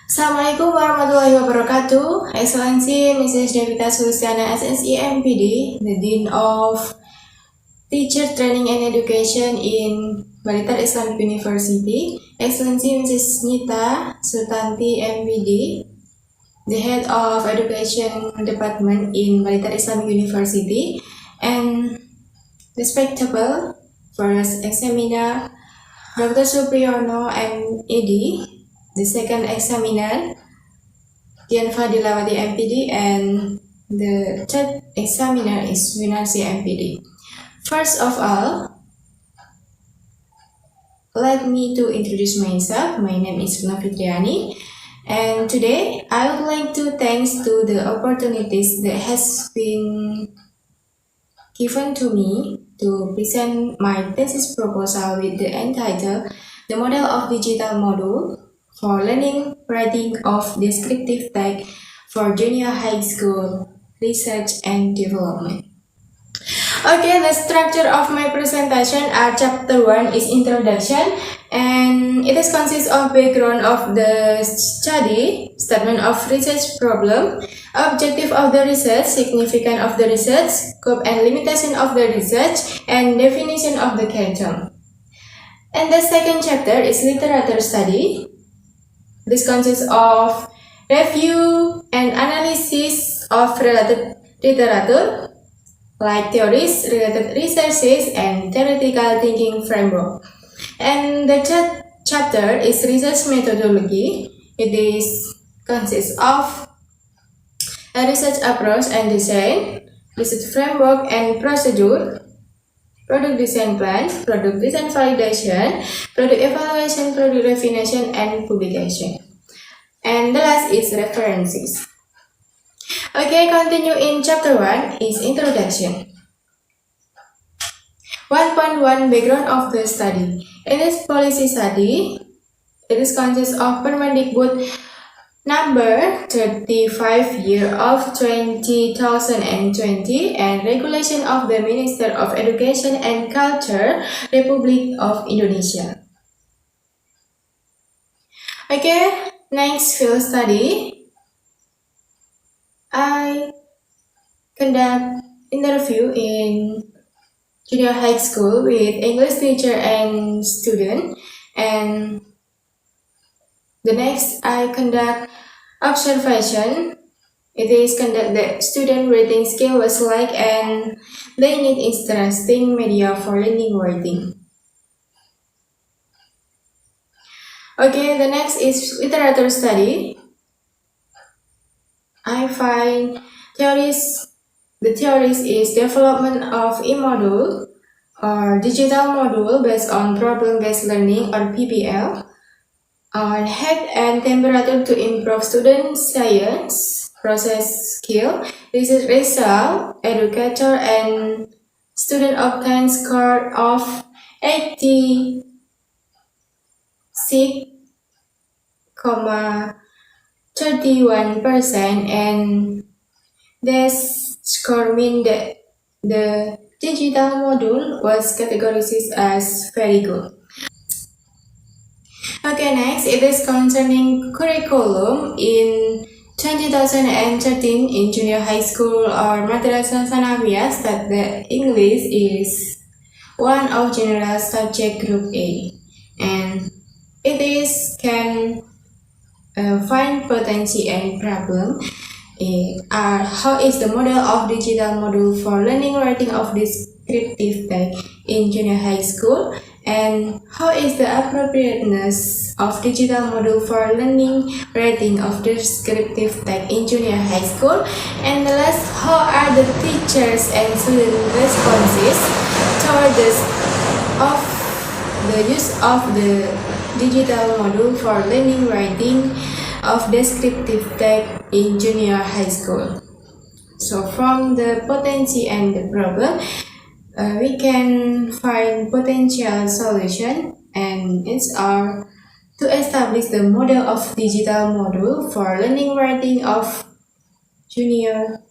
Assalamualaikum warahmatullahi wabarakatuh. Excellency Mrs. Devita Sulistiana SSE MPD, the Dean of Teacher Training and Education in Balitar Islamic University. Excellency Mrs. Nita Sultanti MPD, the Head of Education Department in Balitar Islamic University, and respectable first examiner Dr. Supriyono MED, the second examiner Dian Fadilawati MPD, and the third examiner is Winarsi MPD. First of all, let me to introduce myself. My name is Runa Fitriani, and today I would like to thanks to the opportunities that has been given to me to present my thesis proposal with the entitled The Model of Digital Module for Learning Writing of Descriptive Text for Junior High School Research and Development. Okay, the structure of my presentation are chapter 1 is introduction, and it is consists of background of the study, statement of research problem, objective of the research, significance of the research, scope and limitation of the research, and definition of the term. And the second chapter is literature study. This consists of review and analysis of related literature, like theories, related researches, and theoretical thinking framework. And the third chapter is research methodology. It is consists of a research approach and design, research framework and procedure, product design plan, product design validation, product evaluation, product definition, and publication. And the last is references. Okay, continue in chapter 1 is introduction. 1.1 Background of the study. In this policy study, it is consists of Permendikbud number 35 year of 2020 and regulation of the Minister of Education and Culture, Republic of Indonesia. Okay, next field study. I conduct interview in junior high school with English teacher and student, and the next I conduct observation. It is conduct the student reading skill was like, and they need interesting media for learning writing. Okay, the next is literature study. I find theories. The theories is development of e-module or digital module based on problem-based learning or PBL, on heat and temperature to improve student science process skill, research result, educator and student obtain score of 86.31%, and this score mean that the digital module was categorized as very good. Okay, next it is concerning curriculum in 2013 in junior high school or Madrasah Sanawiyah that the English is one of general subject group A, and it is can find potential and problem. How is the model of digital module for learning writing of descriptive text in junior high school, and how is the appropriateness of digital module for learning writing of descriptive text in junior high school, and the last, how are the teachers and student responses toward the use of the digital module for learning writing of descriptive text in junior high school. So from the potential and the problem, we can find potential solution, and it's our to establish the model of digital module for learning writing of junior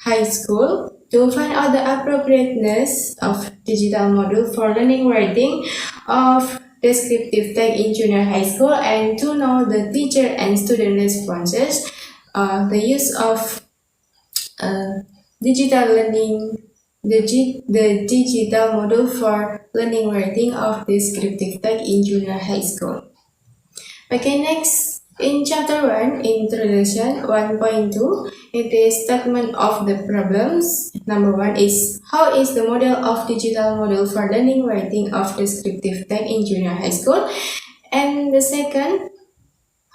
high school, to find out the appropriateness of digital module for learning writing of descriptive text in junior high school and to know the teacher and student responses, the use of digital learning, the digital model for learning writing of descriptive text in junior high school. Okay, next in chapter 1, introduction 1.2, it is statement of the problems. Number 1 is how is the model of digital model for learning writing of descriptive text in junior high school? And the second,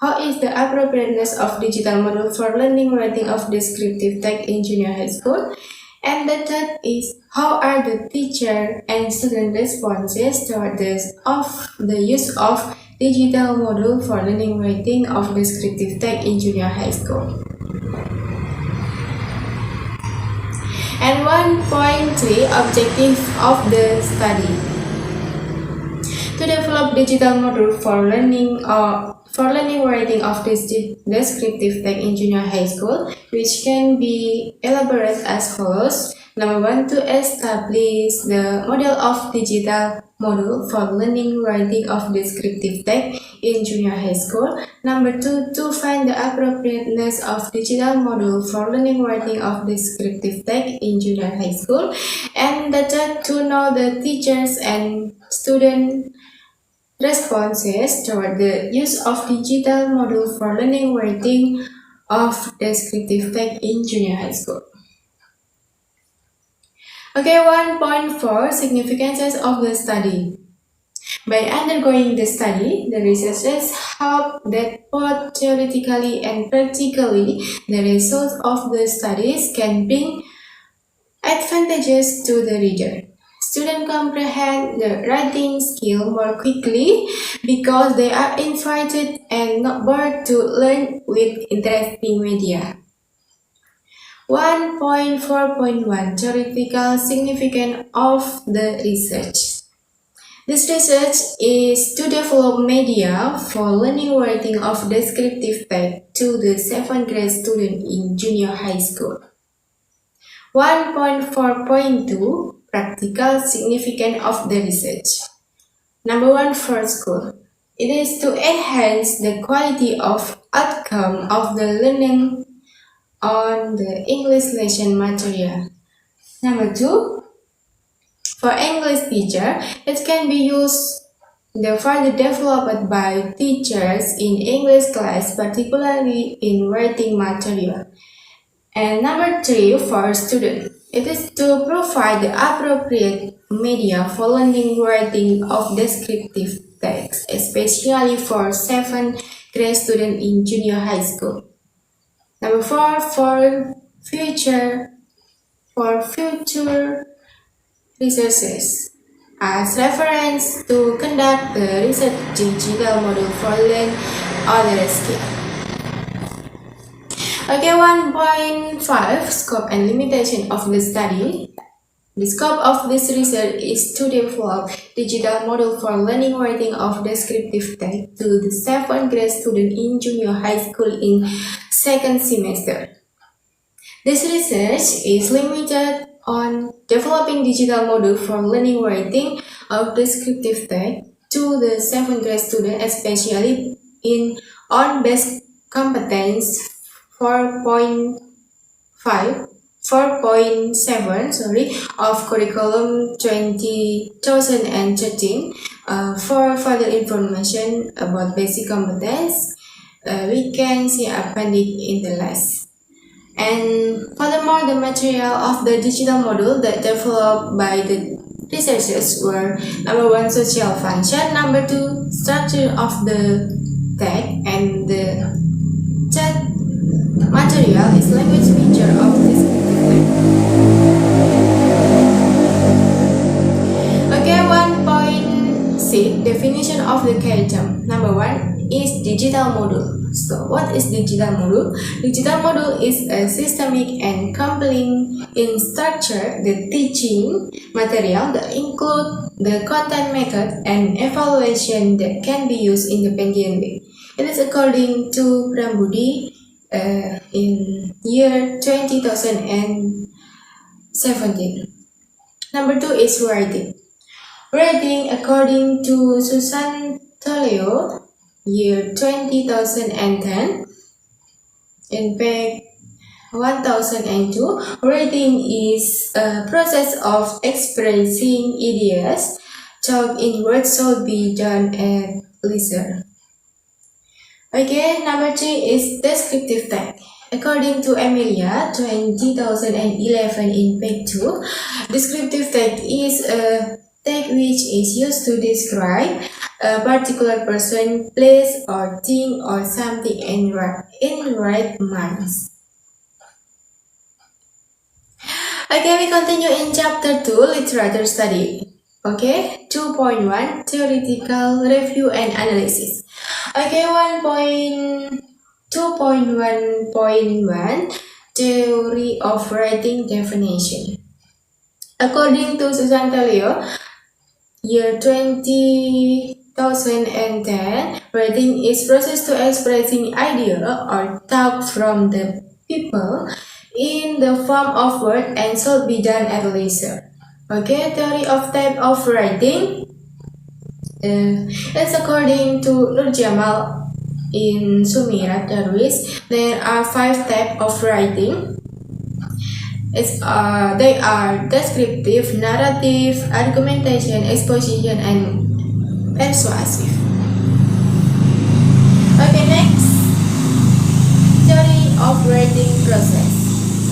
how is the appropriateness of digital model for learning writing of descriptive text in junior high school? And the third is how are the teacher and student responses toward the use of digital model for learning writing of descriptive text in junior high school. And 1.3 objective of the study. To develop digital model for learning writing of descriptive text in junior high school, which can be elaborated as follows. Number 1, to establish the model of digital model for learning writing of descriptive text in junior high school. Number 2, to find the appropriateness of digital model for learning writing of descriptive text in junior high school. And the third, to know the teachers and student responses toward the use of digital model for learning writing of descriptive text in junior high school. Okay, 1.4 significances of the study. By undergoing the study, the researchers hope that both theoretically and practically the results of the studies can bring advantages to the reader. Students comprehend the writing skill more quickly because they are invited and not bored to learn with interesting media. 1.4.1 Theoretical significance of the research. This research is to develop media for learning writing of descriptive text to the 7th grade student in junior high school. 1.4.2 Practical significance of the research. Number 1 for school. It is to enhance the quality of outcome of the learning on the English lesson material. Number 2, for English teacher, it can be used further developed by teachers in English class, particularly in writing material. And number 3, for student, it is to provide the appropriate media for learning writing of descriptive text, especially for 7th grade student in junior high school. Number 4, for future researches as reference to conduct the research digital model for learn other skill. Okay, 1.5 Scope and limitation of the study. The scope of this research is to develop digital model for learning writing of descriptive text to the 7th grade student in junior high school in 2nd semester. This research is limited on developing digital model for learning writing of descriptive text to the 7th grade student, especially on basic competence 4.7 of curriculum 2013. For further information about basic competence, we can see appendix in the list. And furthermore, the material of the digital model that developed by the researchers were number 1, social function, number 2, structure of the text, and the third material is language feature of descriptive text. Okay, 1.6 definition of the key term. Number 1 is digital model. So, what is digital model? Digital model is a systemic and compelling in structure the teaching material that include the content method and evaluation that can be used independently. It is according to Prambudhi in year 2017. Number 2 is writing. Rating according to Susan Toleo, year 2010, in page 1002, rating is a process of expressing ideas. Talk in words should be done at leisure. Okay, number 3 is descriptive tag. According to Emilia, 2011 in page 2, descriptive tag is a tag which is used to describe a particular person, place, or thing or something in right minds. Okay, we continue in chapter 2, literature study. Okay, 2.1, theoretical review and analysis. Okay, 2.1.1, theory of writing definition. According to Susan Toleo, year 2010, writing is process to expressing idea or thought from the people in the form of word and should be done at leisure. Okay, theory of type of writing. It's according to Nur Jamal in Sumirat Darwis. There are 5 types of writing. They are descriptive, narrative, argumentation, exposition, and persuasive. Okay, next, theory of writing process.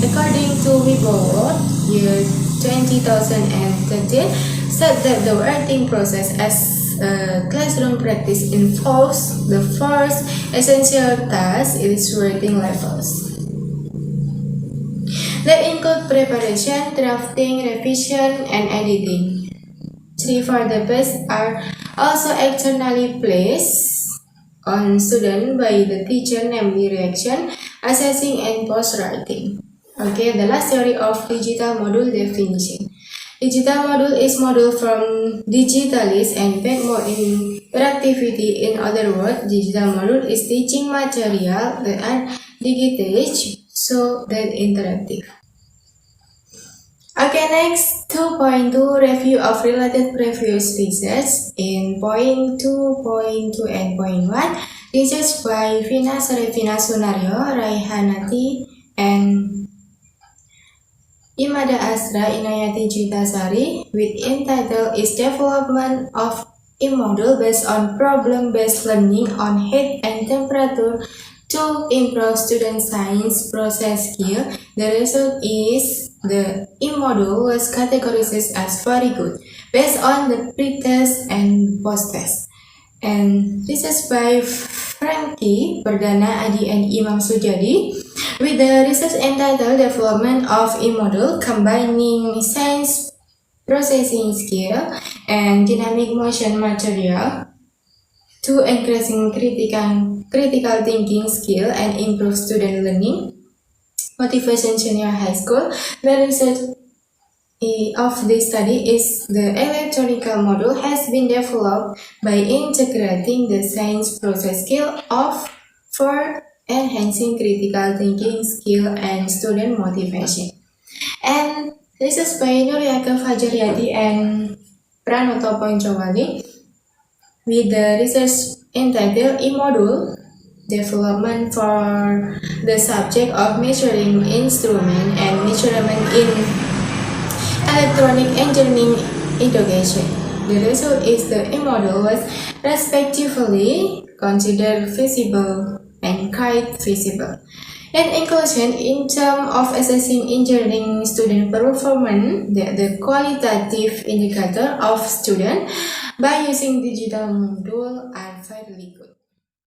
According to Weibo, year 2013, said that the writing process as a classroom practice involves the first essential task is writing levels. That include preparation, drafting, revision, and editing. 3 further tests are also externally placed on student by the teacher, namely reaction, assessing, and post-writing. Okay, the last theory of digital module definition. Digital module is module from digitalis and back more interactivity. In other words, digital module is teaching material that are digitized so that interactive. Okay, next 2.2, review of related previous research. In point 2.2 and point 1, research by Vina Sunario, Raihanati, and Imada Asra Inayati Juitasari, with entitled is development of a model based on problem-based learning on heat and temperature to improve student science process skill. The result is the e-model was categorized as very good based on the pre-test and post-test. And this is by Frankie Perdana Adi and Imam Sujadi, with the research entitled Development of e-Model combining science processing skill and dynamic motion material to increasing critical thinking skill and improve student learning motivation junior high school. The research of this study is the electronical module has been developed by integrating the science process skill for enhancing critical thinking skill and student motivation. And this is by Nuriaka Fajaryati and Pranoto Poncowali with the research entitled e-module development for the subject of measuring instrument and measurement in electronic engineering education. The result is the e-module was respectively considered feasible and quite feasible. And inclusion in terms of assessing engineering student performance, the qualitative indicator of student by using digital module are fairly good.